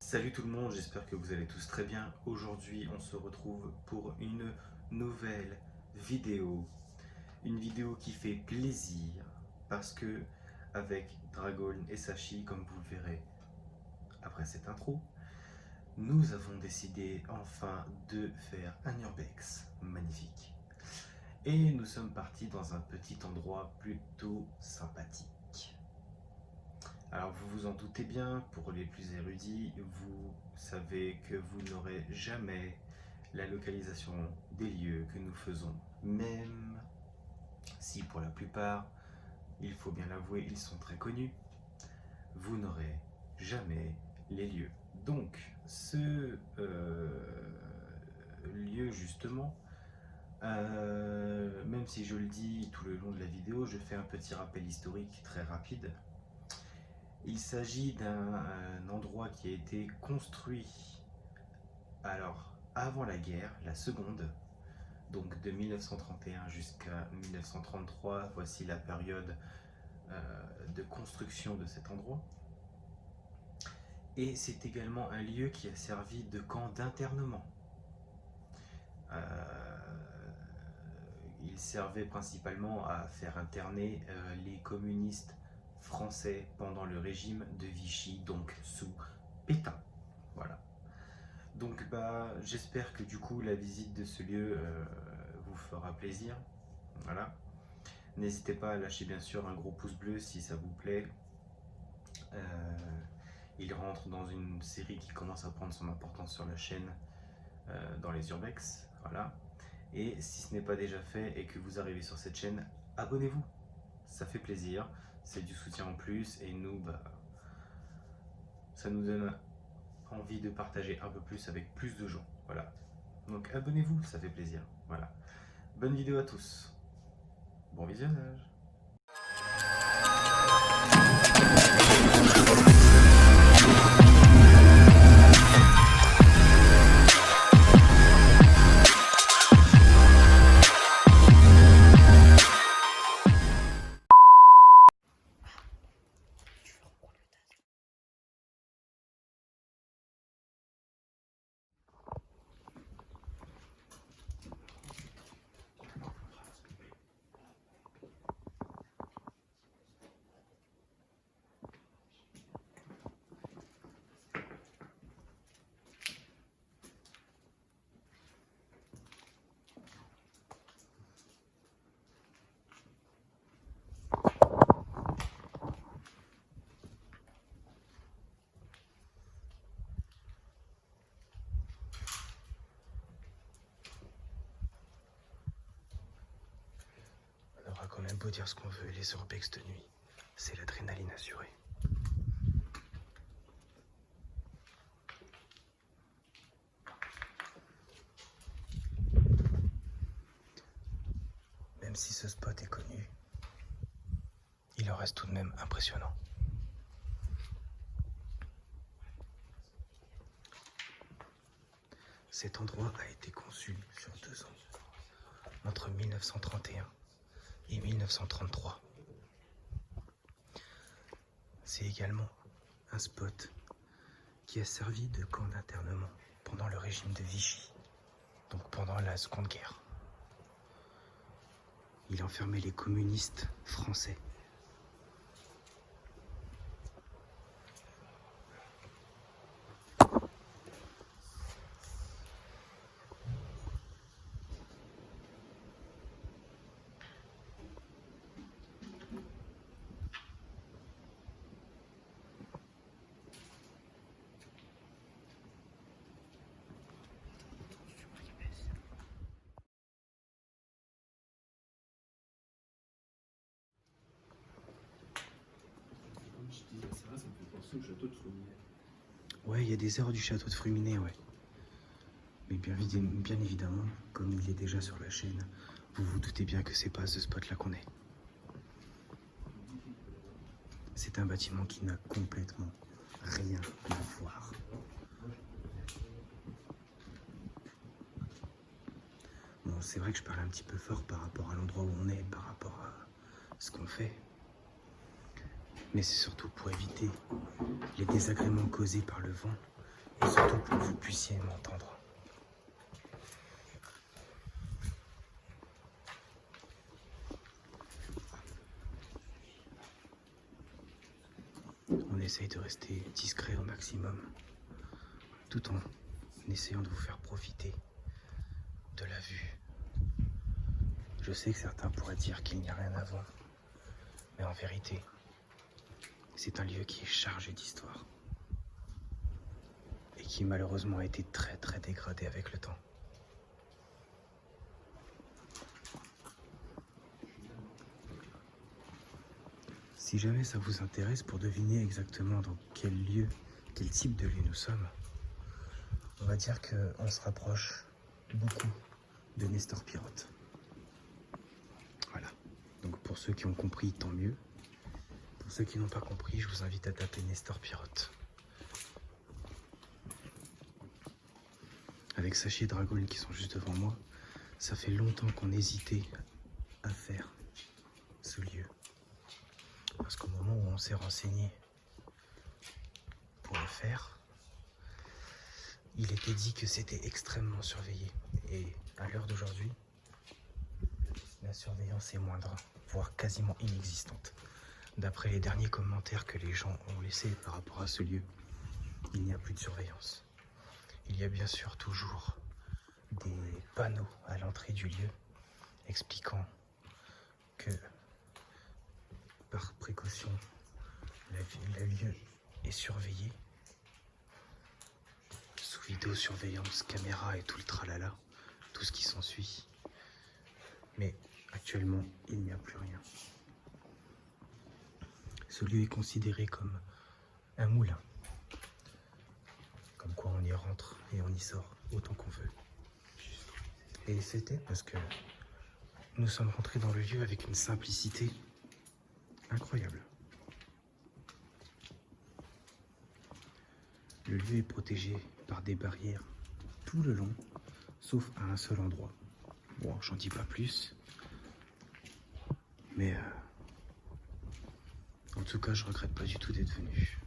Salut tout le monde, j'espère que vous allez tous très bien. Aujourd'hui, on se retrouve pour une nouvelle vidéo. Une vidéo qui fait plaisir parce que avec Dragon et Sashi, comme vous le verrez après cette intro, nous avons décidé enfin de faire un urbex magnifique. Et nous sommes partis dans un petit endroit plutôt sympathique. Alors vous vous en doutez bien, pour les plus érudits, vous savez que vous n'aurez jamais la localisation des lieux que nous faisons, même si pour la plupart, il faut bien l'avouer, ils sont très connus, vous n'aurez jamais les lieux. Donc ce lieu justement, même si je le dis tout le long de la vidéo, je fais un petit rappel historique très rapide. Il s'agit d'un endroit qui a été construit alors avant la guerre, la seconde, donc de 1931 jusqu'à 1933. Voici la période de construction de cet endroit. Et c'est également un lieu qui a servi de camp d'internement. Il servait principalement à faire interner les communistes français pendant le régime de Vichy, donc sous Pétain. Voilà. Donc j'espère que du coup la visite de ce lieu vous fera plaisir. Voilà. N'hésitez pas à lâcher bien sûr un gros pouce bleu si ça vous plaît. Il rentre dans une série qui commence à prendre son importance sur la chaîne dans les urbex. Voilà. Et si ce n'est pas déjà fait et que vous arrivez sur cette chaîne, abonnez-vous. Ça fait plaisir, c'est du soutien en plus et nous, ça nous donne envie de partager un peu plus avec plus de gens. Voilà. Donc abonnez-vous, ça fait plaisir. Voilà. Bonne vidéo à tous. Bon visionnage. On aime beau dire ce qu'on veut, les urbex de nuit, c'est l'adrénaline assurée. Même si ce spot est connu, il en reste tout de même impressionnant. Cet endroit a été conçu sur 2 ans, entre 1931 et 1933. C'est également un spot qui a servi de camp d'internement pendant le régime de Vichy, donc pendant la Seconde Guerre. Il enfermait les communistes français. Au château de Fruminet. Ouais, il y a des erreurs du château de Fruminet, ouais. Mais bien évidemment, comme il est déjà sur la chaîne, vous vous doutez bien que c'est pas à ce spot-là qu'on est. C'est un bâtiment qui n'a complètement rien à voir. Bon, c'est vrai que je parle un petit peu fort par rapport à l'endroit où on est, par rapport à ce qu'on fait. Mais c'est surtout pour éviter les désagréments causés par le vent et surtout pour que vous puissiez m'entendre. On essaye de rester discret au maximum, tout en essayant de vous faire profiter de la vue. Je sais que certains pourraient dire qu'il n'y a rien à voir, mais en vérité, c'est un lieu qui est chargé d'histoire et qui malheureusement a été très très dégradé avec le temps. Si jamais ça vous intéresse pour deviner exactement dans quel lieu, quel type de lieu nous sommes, on va dire qu'on se rapproche beaucoup de Nestor Pirotte. Voilà. Donc pour ceux qui ont compris, tant mieux. Pour ceux qui n'ont pas compris, je vous invite à taper Nestor Pirotte. Avec Sachi et Dragon qui sont juste devant moi, ça fait longtemps qu'on hésitait à faire ce lieu. Parce qu'au moment où on s'est renseigné pour le faire, il était dit que c'était extrêmement surveillé. Et à l'heure d'aujourd'hui, la surveillance est moindre, voire quasiment inexistante. D'après les derniers commentaires que les gens ont laissés par rapport à ce lieu, il n'y a plus de surveillance. Il y a bien sûr toujours des panneaux à l'entrée du lieu expliquant que, par précaution, le lieu est surveillé sous vidéosurveillance, caméra et tout le tralala, tout ce qui s'ensuit. Mais actuellement, il n'y a plus rien. Ce lieu est considéré comme un moulin. Comme quoi on y rentre et on y sort autant qu'on veut. Et c'était parce que nous sommes rentrés dans le lieu avec une simplicité incroyable. Le lieu est protégé par des barrières tout le long, sauf à un seul endroit. Bon, j'en dis pas plus, mais en tout cas, je regrette pas du tout d'être venu.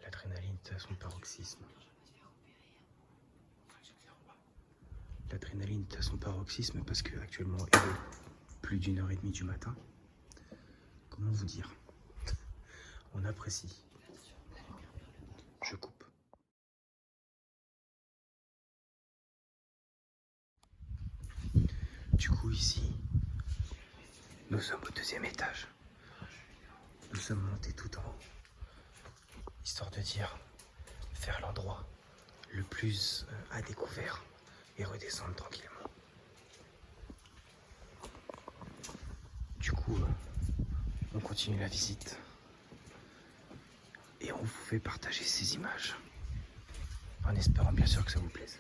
L'adrénaline est à son paroxysme. L'adrénaline est à son paroxysme parce que actuellement il est plus d'1h30 du matin. Comment vous dire? On apprécie. Je coupe. Du coup ici, nous sommes au 2e étage. Nous sommes montés tout en haut, histoire de dire faire l'endroit le plus à découvert et redescendre tranquillement. Du coup, on continue la visite et on vous fait partager ces images en espérant bien sûr que ça vous plaise.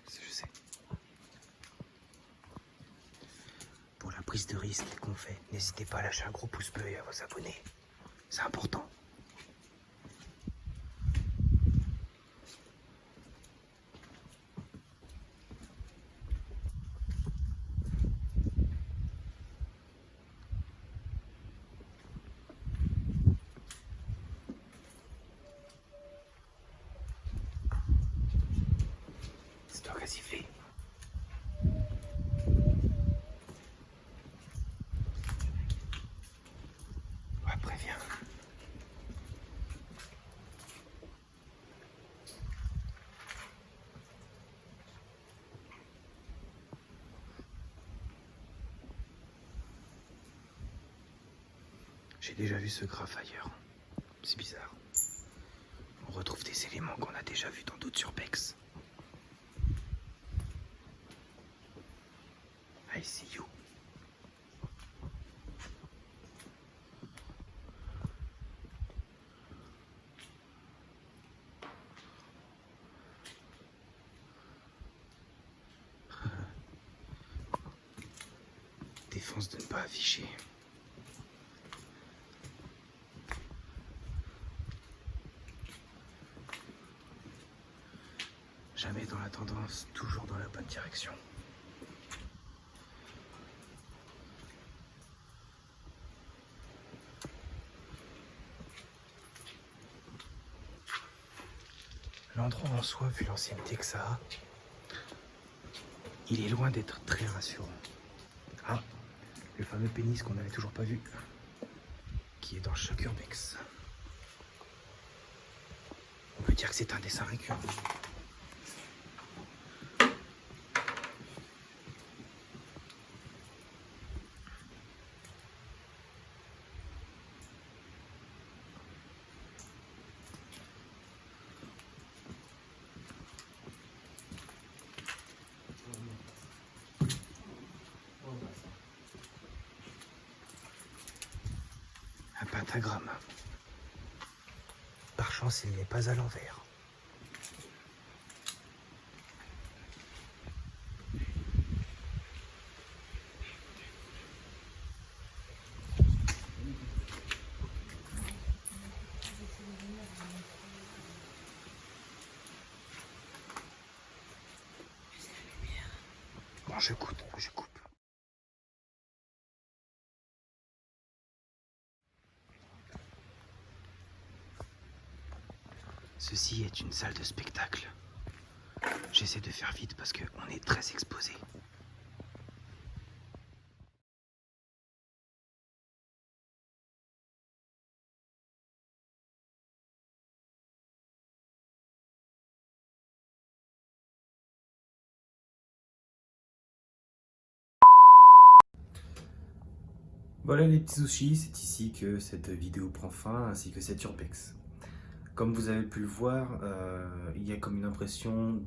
Je sais. Pour la prise de risque qu'on fait, n'hésitez pas à lâcher un gros pouce bleu et à vous abonner. C'est important. C'est toi qui as sifflé. Ouais, préviens. J'ai déjà vu ce graphe ailleurs. C'est bizarre. On retrouve des éléments qu'on a déjà vus dans d'autres urbex. I see you. Défense de ne pas afficher. Jamais dans la tendance, toujours dans la bonne direction. L'endroit en soi, vu l'ancienneté que ça a, il est loin d'être très rassurant. Ah, le fameux pénis qu'on n'avait toujours pas vu, qui est dans chaque urbex. On peut dire que c'est un dessin récurrent. Un pentagramme. Par chance, il n'est pas à l'envers. Bon, je coupe. Ceci est une salle de spectacle. J'essaie de faire vite parce qu'on est très exposé. Voilà les petits sushis, c'est ici que cette vidéo prend fin, ainsi que cet urbex. Comme vous avez pu le voir, il y a comme une impression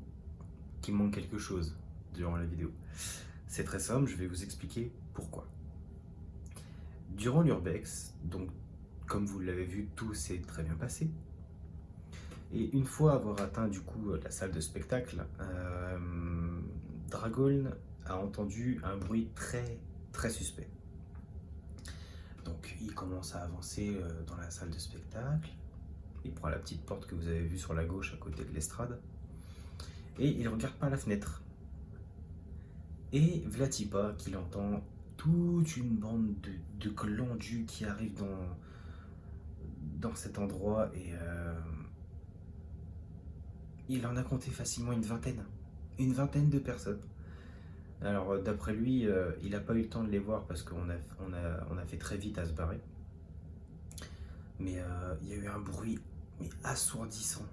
qu'il manque quelque chose durant la vidéo. C'est très simple, je vais vous expliquer pourquoi. Durant l'urbex, donc comme vous l'avez vu, tout s'est très bien passé. Et une fois avoir atteint du coup la salle de spectacle, Dragon a entendu un bruit très suspect. Donc il commence à avancer dans la salle de spectacle. Il prend la petite porte que vous avez vue sur la gauche à côté de l'estrade. Et il regarde par la fenêtre. Et Vlatipa qu'il entend toute une bande de glandus qui arrivent dans cet endroit. Et il en a compté facilement une vingtaine. Une vingtaine de personnes. Alors d'après lui, il n'a pas eu le temps de les voir parce qu'on a fait très vite à se barrer. Mais il y a eu un bruit assourdissant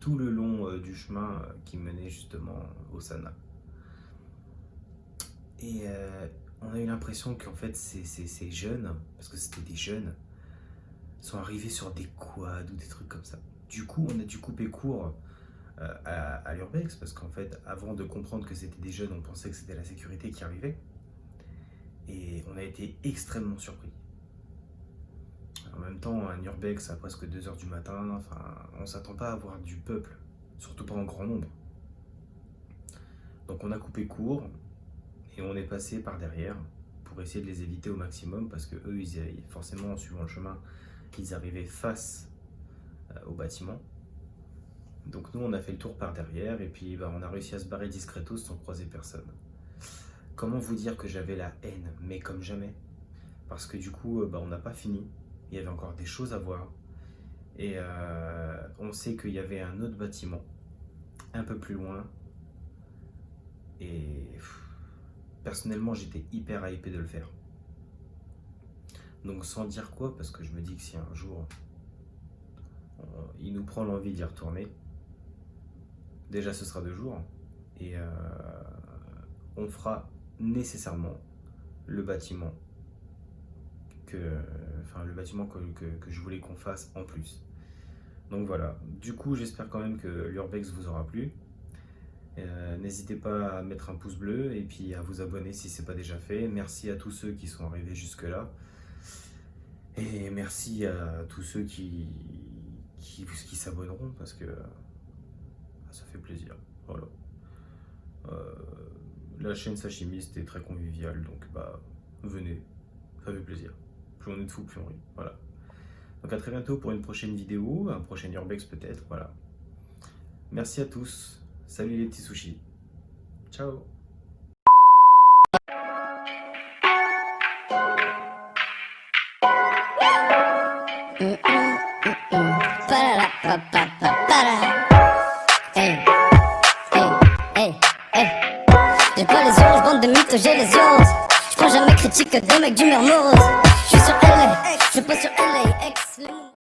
tout le long du chemin qui menait justement au Sana. Et on a eu l'impression qu'en fait ces jeunes, parce que c'était des jeunes, sont arrivés sur des quads ou des trucs comme ça. Du coup, on a dû couper court à l'urbex parce qu'en fait, avant de comprendre que c'était des jeunes, on pensait que c'était la sécurité qui arrivait. Et on a été extrêmement surpris. En même temps, un urbex à presque 2 h du matin, enfin, on s'attend pas à voir du peuple, surtout pas en grand nombre. Donc on a coupé court et on est passé par derrière pour essayer de les éviter au maximum parce que eux, forcément, en suivant le chemin, ils arrivaient face au bâtiment. Donc nous, on a fait le tour par derrière et puis on a réussi à se barrer discretos sans croiser personne. Comment vous dire que j'avais la haine, mais comme jamais. Parce que du coup, on n'a pas fini. Il y avait encore des choses à voir. Et on sait qu'il y avait un autre bâtiment, un peu plus loin. Et personnellement, j'étais hyper hypé de le faire. Donc sans dire quoi, parce que je me dis que si un jour, il nous prend l'envie d'y retourner, déjà ce sera 2 jours. Et on fera nécessairement le bâtiment que je voulais qu'on fasse en plus. Donc voilà, du coup j'espère quand même que l'urbex vous aura plu. N'hésitez pas à mettre un pouce bleu et puis à vous abonner si ce n'est pas déjà fait. Merci à tous ceux qui sont arrivés jusque là et merci à tous ceux qui s'abonneront parce que ça fait plaisir. Voilà. La chaîne Sashimiste est très conviviale, donc venez, ça fait plaisir. Plus on est de fous, plus on rit. Voilà. Donc à très bientôt pour une prochaine vidéo, un prochain urbex peut-être. Voilà. Merci à tous. Salut les petits sushis. Ciao. Para, pa, pa, pa, para. des mythos, j'ai les yeux roses. J'prends jamais critique des mecs d'humeur morose. J'suis sur LA, je pose sur LA.